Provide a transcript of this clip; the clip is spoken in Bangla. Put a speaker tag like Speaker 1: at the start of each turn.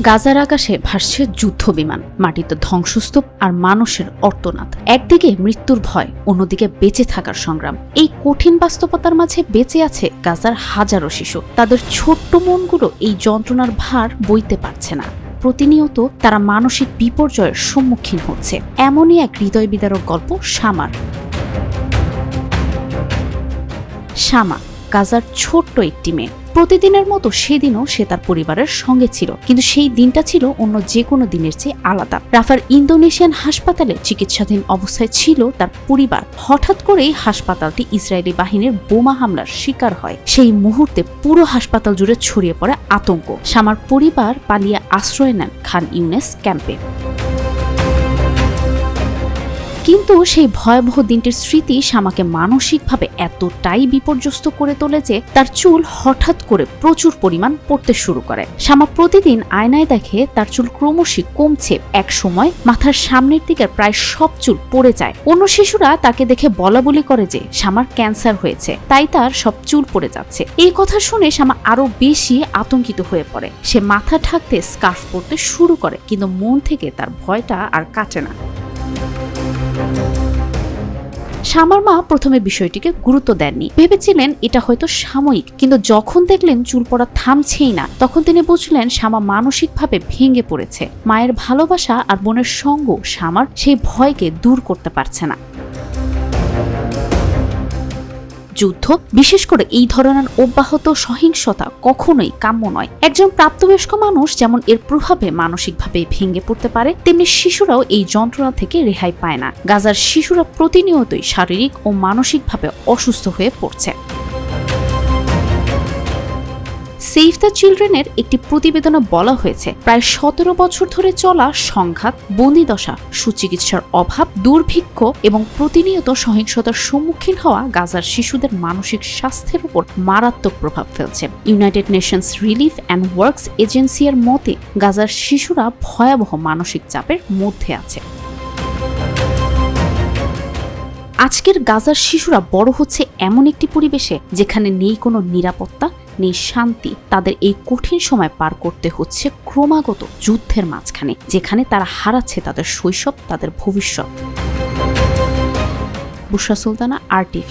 Speaker 1: গাজার আকাশে ভাসছে যুদ্ধ বিমান, মাটিতে ধ্বংসস্তূপ আর মানুষের অর্তনাদ। একদিকে মৃত্যুর ভয়, অন্যদিকে বেঁচে থাকার সংগ্রাম। এই কঠিন বাস্তবতার মাঝে বেঁচে আছে গাজার হাজারো শিশু। তাদের ছোট্ট মনগুলো এই যন্ত্রণার ভার বইতে পারছে না। প্রতিনিয়ত তারা মানসিক বিপর্যয়ের সম্মুখীন হচ্ছে। এমনই এক হৃদয় বিদারক গল্প শামার। শামা গাজার ছোট্ট একটি মেয়ে। প্রতিদিনের মতো সেদিনও সে তার পরিবারের সঙ্গে ছিল, কিন্তু সেই দিনটা ছিল অন্য যে কোনো দিনের চেয়ে আলাদা। রাফার ইন্দোনেশিয়ান হাসপাতালে চিকিৎসাধীন অবস্থায় ছিল তার পরিবার। হঠাৎ করেই হাসপাতালটি ইসরায়েলি বাহিনীর বোমা হামলার শিকার হয়। সেই মুহূর্তে পুরো হাসপাতাল জুড়ে ছড়িয়ে পড়ে আতঙ্ক। শামার পরিবার পালিয়ে আশ্রয় নেন খান ইউনিস ক্যাম্পে। কিন্তু সেই ভয়াবহ দিনটির স্মৃতি শামাকে মানসিকভাবে এতটাই বিপর্যস্ত করে তোলে যে তার চুল হঠাৎ করে প্রচুর পরিমাণ পড়তে শুরু করে। শামা প্রতিদিন আয়নায় দেখে তার চুল ক্রমশই কমছে। এক সময় মাথার সামনের দিকের প্রায় সব চুল পড়ে যায়। অন্য শিশুরা তাকে দেখে বলাবলি করে যে শামার ক্যান্সার হয়েছে, তাই তার সব চুল পড়ে যাচ্ছে। এই কথা শুনে শামা আরো বেশি আতঙ্কিত হয়ে পড়ে। সে মাথা ঢাকতে স্কার্ফ পরতে শুরু করে, কিন্তু মন থেকে তার ভয়টা আর কাটে না। শামার মা প্রথমে বিষয়টিকে গুরুত্ব দেননি, ভেবেছিলেন এটা হয়তো সাময়িক। কিন্তু যখন দেখলেন চুল পড়া থামছেই না, তখন তিনি বুঝলেন শামা মানসিকভাবে ভেঙে পড়েছে। মায়ের ভালোবাসা আর বোনের সঙ্গ শামার সেই ভয়কে দূর করতে পারছে না। যুদ্ধ, বিশেষ করে এই ধরনের অব্যাহত সহিংসতা কখনোই কাম্য নয়। একজন প্রাপ্তবয়স্ক মানুষ যেমন এর প্রভাবে মানসিকভাবে ভেঙে পড়তে পারে, তেমনি শিশুরাও এই যন্ত্রণা থেকে রেহাই পায় না। গাজার শিশুরা প্রতিনিয়তই শারীরিক ও মানসিকভাবে অসুস্থ হয়ে পড়ছে। সেভ দ্য চিলড্রেনের একটি প্রতিবেদনে বলা হয়েছে, প্রায় 17 বছর ধরে চলা সংঘাত, বন্দিদশা, সুচিকিৎসার অভাব, দুর্ভিক্ষ এবং প্রতিনিয়ত সহিংসতার সম্মুখীন হওয়া গাজার শিশুদের মানসিক স্বাস্থ্যের উপর মারাত্মক প্রভাব ফেলছে। United Nations relief and works agency এর মতে গাজার শিশুরা ভয়াবহ মানসিক চাপের মধ্যে আছে। আজকের গাজার শিশুরা বড় হচ্ছে এমন একটি পরিবেশে যেখানে নেই কোনো নিরাপত্তা, নেই শান্তি। তাদের এই কঠিন সময় পার করতে হচ্ছে ক্রমাগত যুদ্ধের মাঝখানে, যেখানে তারা হারাচ্ছে তাদের শৈশব, তাদের ভবিষ্যৎ। বুশরা সুলতানা, RTV।